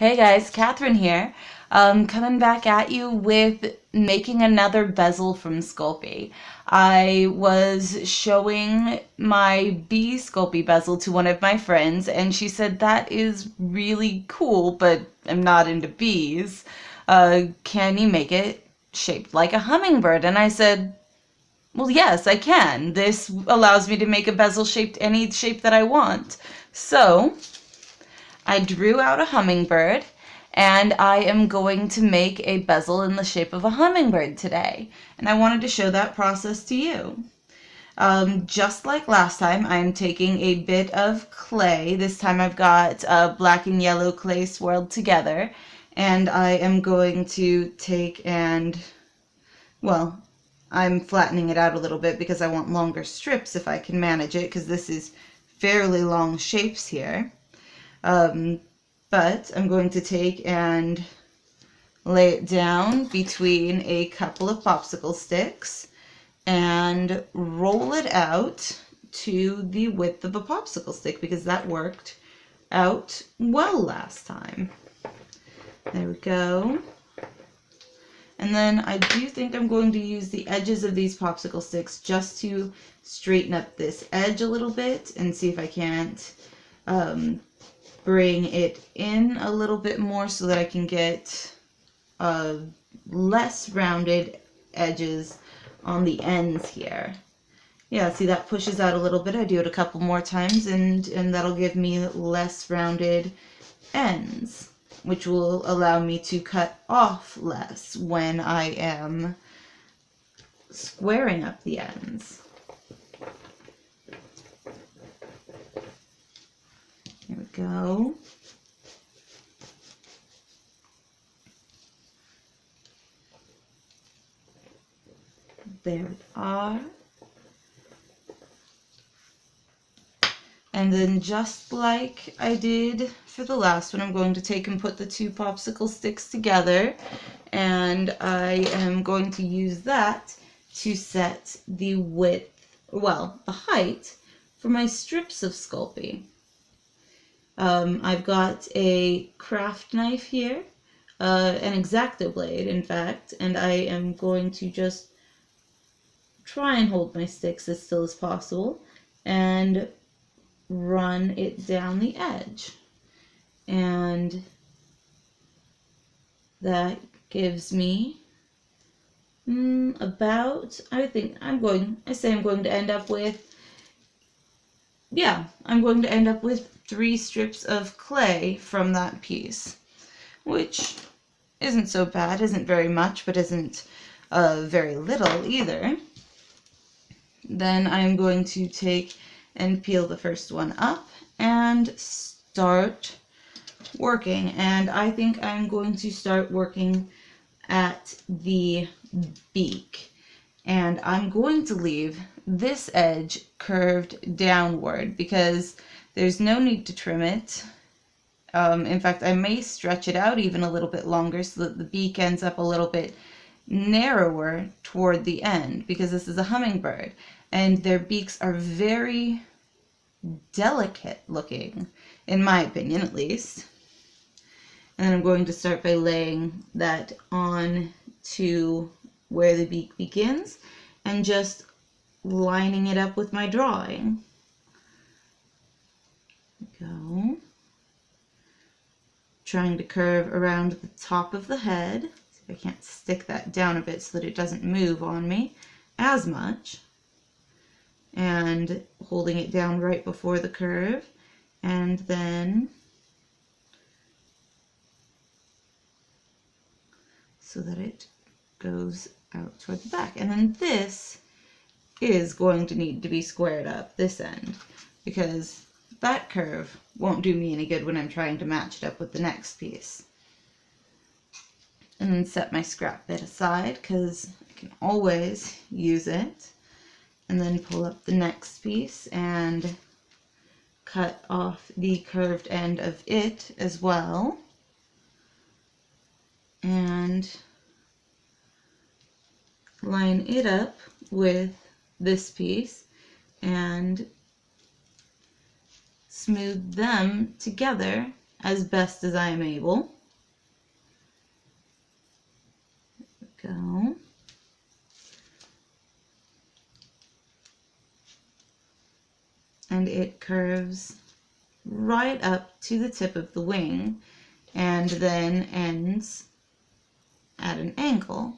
Hey guys, Catherine here. Coming back at you with making another bezel from Sculpey. I was showing my bee Sculpey bezel to one of my friends, and she said that is really cool, but I'm not into bees. Can you make it shaped like a hummingbird? And I said, well, yes, I can. This allows me to make a bezel shaped any shape that I want. So I drew out a hummingbird, and I am going to make a bezel in the shape of a hummingbird today. And I wanted to show that process to you. Just like last time, I'm taking a bit of clay. This time I've got black and yellow clay swirled together. And I am going to take and, well, I'm flattening it out a little bit because I want longer strips if I can manage it, because this is fairly long shapes here. But I'm going to take and lay it down between a couple of popsicle sticks and roll it out to the width of a popsicle stick, because that worked out well last time. There we go. And then I do think I'm going to use the edges of these popsicle sticks just to straighten up this edge a little bit and see if I can't bring it in a little bit more so that I can get less rounded edges on the ends here. Yeah, see, that pushes out a little bit. I do it a couple more times and that'll give me less rounded ends, which will allow me to cut off less when I am squaring up the ends. Here we go. There we are. And then just like I did for the last one, I'm going to take and put the two popsicle sticks together, and I am going to use that to set the width, well, the height for my strips of Sculpey. I've got a craft knife here, an X-Acto blade, in fact, and I am going to just try and hold my sticks as still as possible and run it down the edge. And that gives me about, I say I'm going to end up with, yeah, I'm going to end up with 3 strips of clay from that piece, which isn't so bad, isn't very much, but isn't very little either. Then I'm going to take and peel the first one up and start working. And I think I'm going to start working at the beak. And I'm going to leave this edge curved downward because there's no need to trim it. In fact, I may stretch it out even a little bit longer so that the beak ends up a little bit narrower toward the end, because this is a hummingbird and their beaks are very delicate looking, in my opinion at least. And then I'm going to start by laying that on to where the beak begins and just lining it up with my drawing. There we go. Trying to curve around the top of the head. See if I can't stick that down a bit so that it doesn't move on me as much. And holding it down right before the curve, and then so that it goes out toward the back. And then this is going to need to be squared up, this end, because that curve won't do me any good when I'm trying to match it up with the next piece. And then set my scrap bit aside because I can always use it. And then pull up the next piece and cut off the curved end of it as well. And line it up with this piece and smooth them together as best as I am able. There we go. And it curves right up to the tip of the wing and then ends at an angle.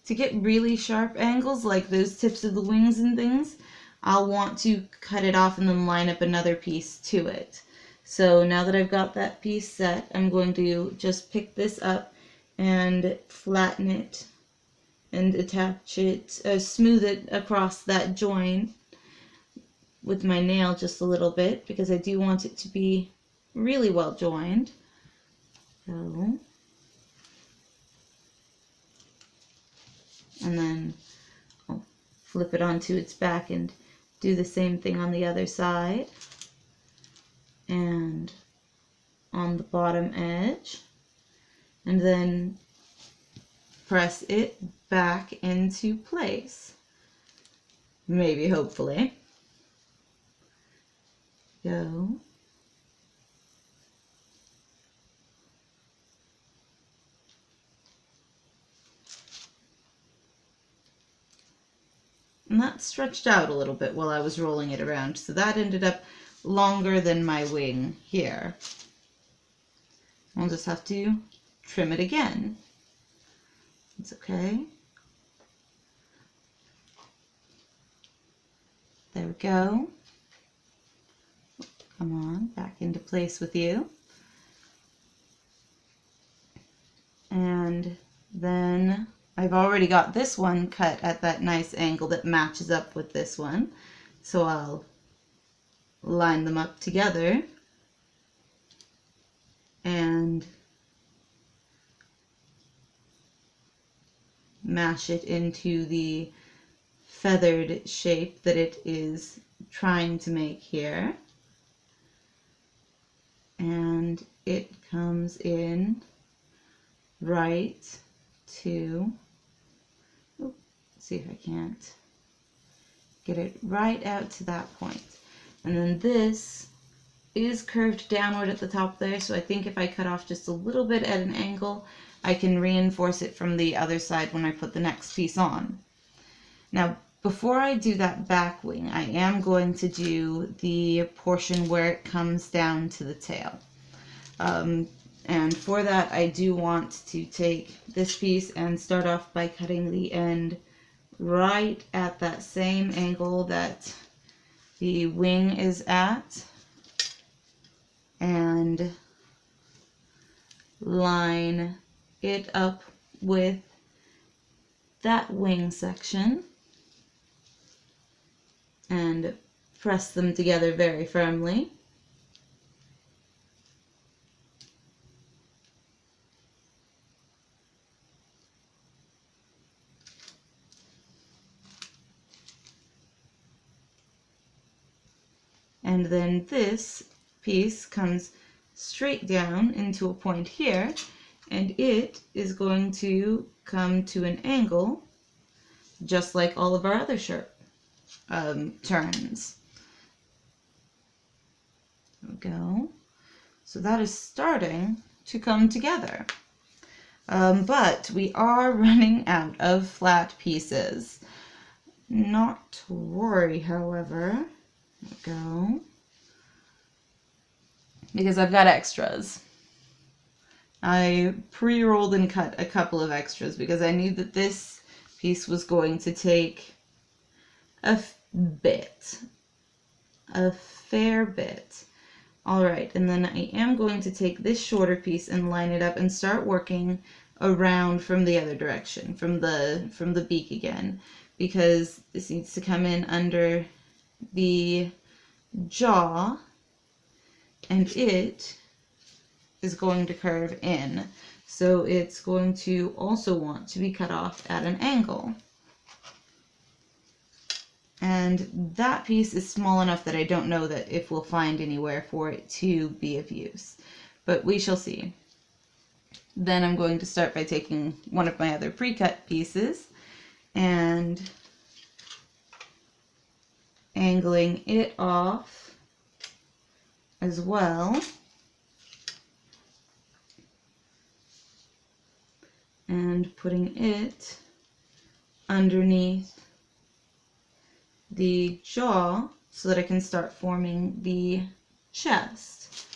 To get really sharp angles like those tips of the wings and things, I'll want to cut it off and then line up another piece to it. So now that I've got that piece set, I'm going to just pick this up and flatten it and attach it, smooth it across that joint with my nail just a little bit because I do want it to be really well joined. So, and then I'll flip it onto its back and do the same thing on the other side and on the bottom edge, and then press it back into place. Maybe, hopefully. Go. And that stretched out a little bit while I was rolling it around, so that ended up longer than my wing here. I'll just have to trim it again. It's okay. There we go. Come on, back into place with you. And then I've already got this one cut at that nice angle that matches up with this one. So I'll line them up together and mash it into the feathered shape that it is trying to make here. And it comes in right to, let's see if I can't get it right out to that point. And then this is curved downward at the top there, so I think if I cut off just a little bit at an angle, I can reinforce it from the other side when I put the next piece on. Now, before I do that back wing, I am going to do the portion where it comes down to the tail. And for that, I do want to take this piece and start off by cutting the end right at that same angle that the wing is at, and line it up with that wing section and press them together very firmly. And then this piece comes straight down into a point here, and it is going to come to an angle just like all of our other shirt turns. There we go. So that is starting to come together. But we are running out of flat pieces. Not to worry, however. There we go. Because I've got extras. I pre-rolled and cut a couple of extras because I knew that this piece was going to take a fair bit. Alright, and then I am going to take this shorter piece and line it up and start working around from the other direction, from the beak again, because this needs to come in under the jaw, and it is going to curve in. So it's going to also want to be cut off at an angle. And that piece is small enough that I don't know that if we'll find anywhere for it to be of use. But we shall see. Then I'm going to start by taking one of my other pre-cut pieces and angling it off as well. And putting it underneath the jaw so that I can start forming the chest.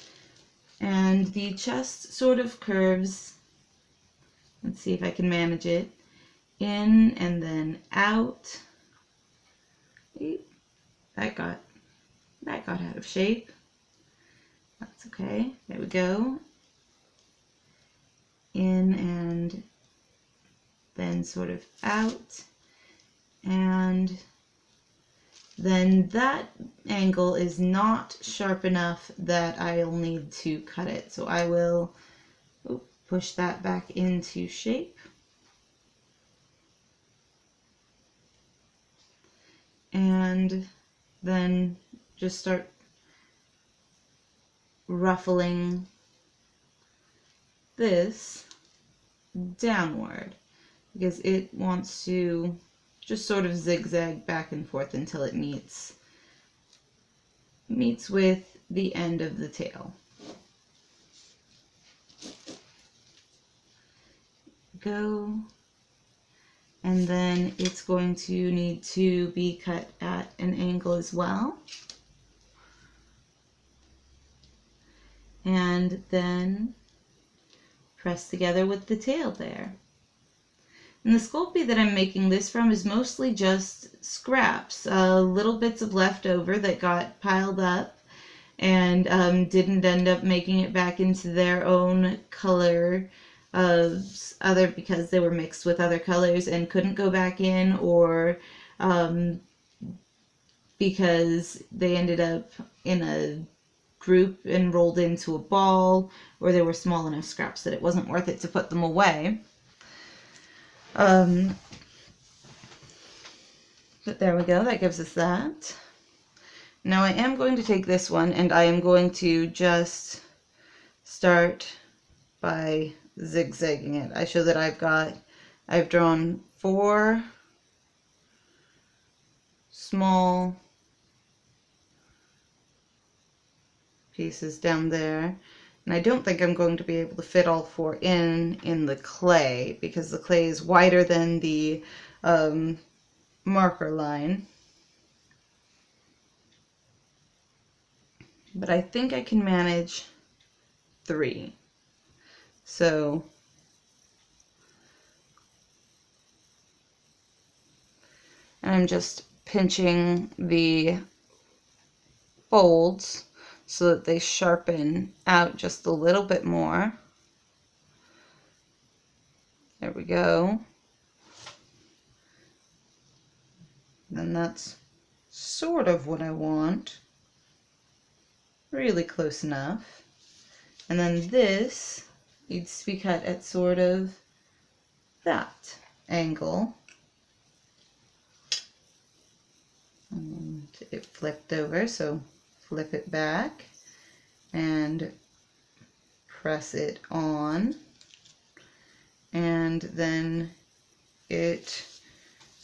And the chest sort of curves, let's see if I can manage it, in and then out. That got out of shape. That's okay. There we go. In and then sort of out. And then that angle is not sharp enough that I'll need to cut it. So I will push that back into shape. And then just start ruffling this downward because it wants to just sort of zigzag back and forth until it meets with the end of the tail. Go. And then it's going to need to be cut at an angle as well. And then press together with the tail there. And the Sculpey that I'm making this from is mostly just scraps, little bits of leftover that got piled up and didn't end up making it back into their own color because they were mixed with other colors and couldn't go back in, or because they ended up in a group and rolled into a ball, or they were small enough scraps that it wasn't worth it to put them away. But there we go, that gives us that. Now I am going to take this one and I am going to just start by zigzagging it. I show that I've drawn 4 small pieces down there, and I don't think I'm going to be able to fit all 4 in the clay because the clay is wider than the marker line. But I think I can manage 3. So I'm just pinching the folds so that they sharpen out just a little bit more. There we go. And that's sort of what I want. Really close enough. And then this needs to be cut at sort of that angle. And it flipped over, so flip it back and press it on. And then it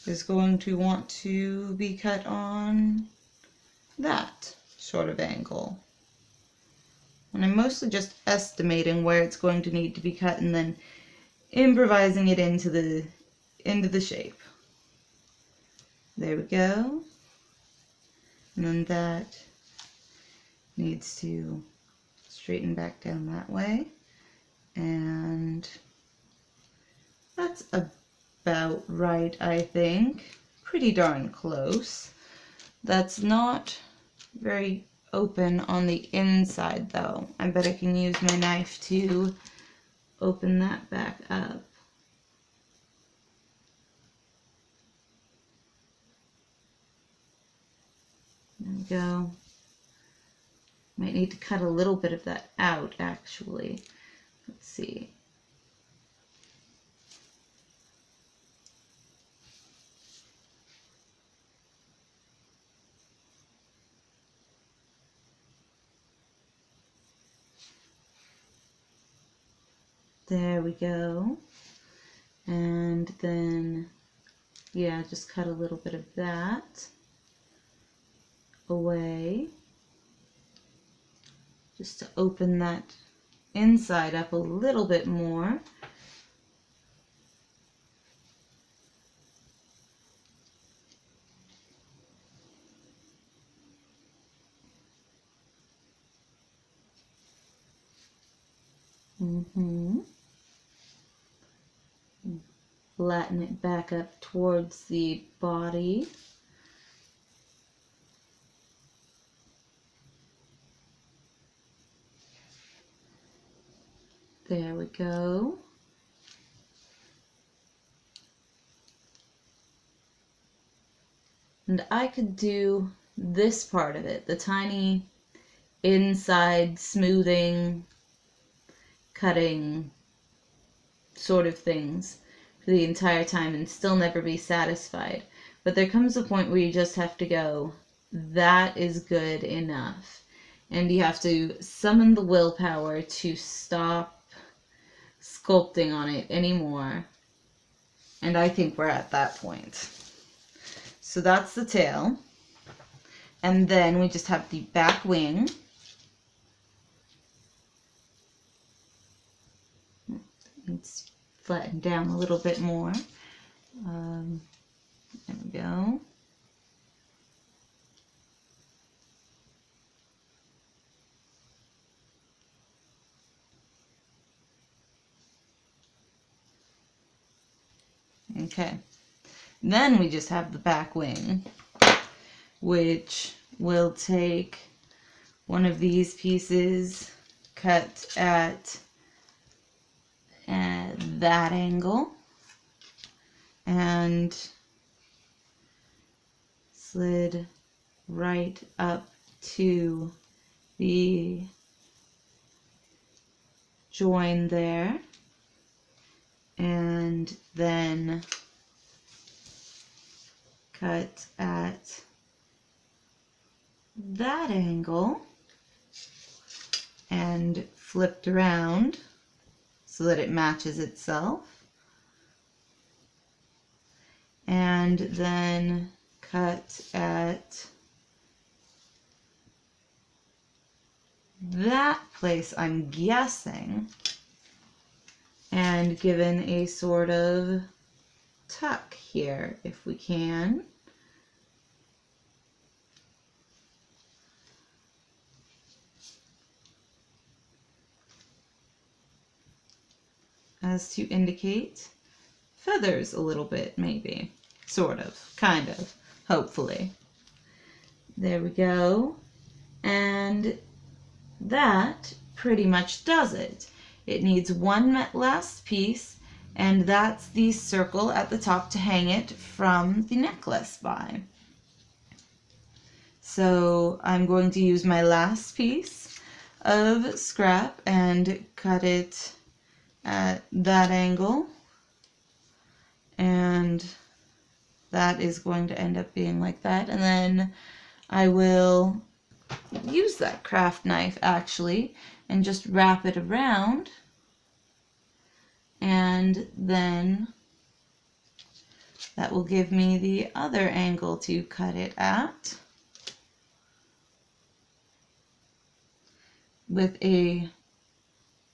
is going to want to be cut on that sort of angle. And I'm mostly just estimating where it's going to need to be cut and then improvising it into the shape. There we go. And then that needs to straighten back down that way. And that's about right, I think. Pretty darn close. That's not very open on the inside though. I bet I can use my knife to open that back up. There we go. Might need to cut a little bit of that out actually. Let's see. There we go. And then, yeah, just cut a little bit of that away. just to open that inside up a little bit more. Flatten it back up towards the body. There we go. And I could do this part of it, the tiny inside smoothing, cutting sort of things for the entire time and still never be satisfied. But there comes a point where you just have to go, that is good enough. And you have to summon the willpower to stop sculpting on it anymore. And I think we're at that point. So that's the tail. And then we just have the back wing. It's flattened down a little bit more. There we go. Okay. Then we just have the back wing, which will take one of these pieces, cut at that angle, and slid right up to the join there, and then cut at that angle and flipped around so that it matches itself, and then cut at that place, I'm guessing, and given a sort of tuck here if we can. As to indicate feathers a little bit, maybe. Sort of. Kind of. Hopefully. There we go. And that pretty much does it. It needs one last piece, and that's the circle at the top to hang it from the necklace by. So I'm going to use my last piece of scrap and cut it at that angle, and that is going to end up being like that. And then I will use that craft knife actually and just wrap it around, and then that will give me the other angle to cut it at with a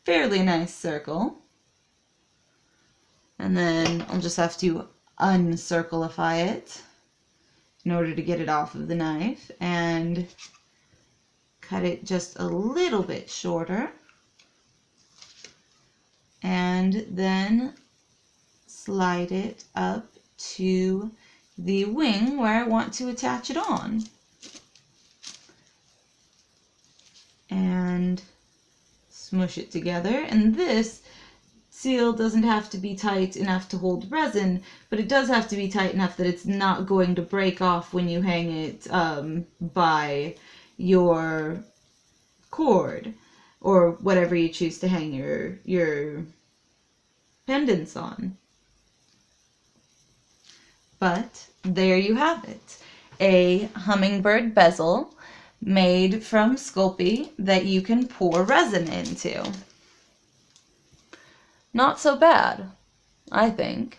fairly nice circle. And then I'll just have to uncircleify it in order to get it off of the knife and cut it just a little bit shorter, and then slide it up to the wing where I want to attach it on. And smush it together. And this seal doesn't have to be tight enough to hold resin, but it does have to be tight enough that it's not going to break off when you hang it by your cord or whatever you choose to hang your pendants on. But there you have it, a hummingbird bezel made from Sculpey that you can pour resin into. Not so bad, I think.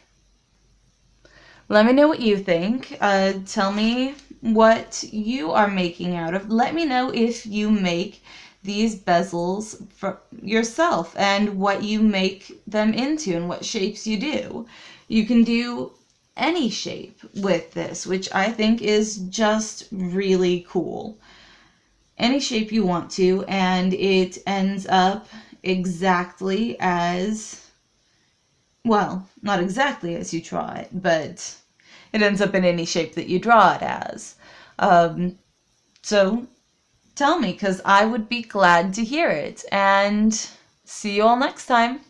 Let me know what you think. Tell me what you are making out of. Let me know if you make these bezels for yourself and what you make them into and what shapes you do. You can do any shape with this, which I think is just really cool. Any shape you want to, and it ends up exactly as, well, not exactly as you draw it, but it ends up in any shape that you draw it as. So tell me, because I would be glad to hear it. And see you all next time.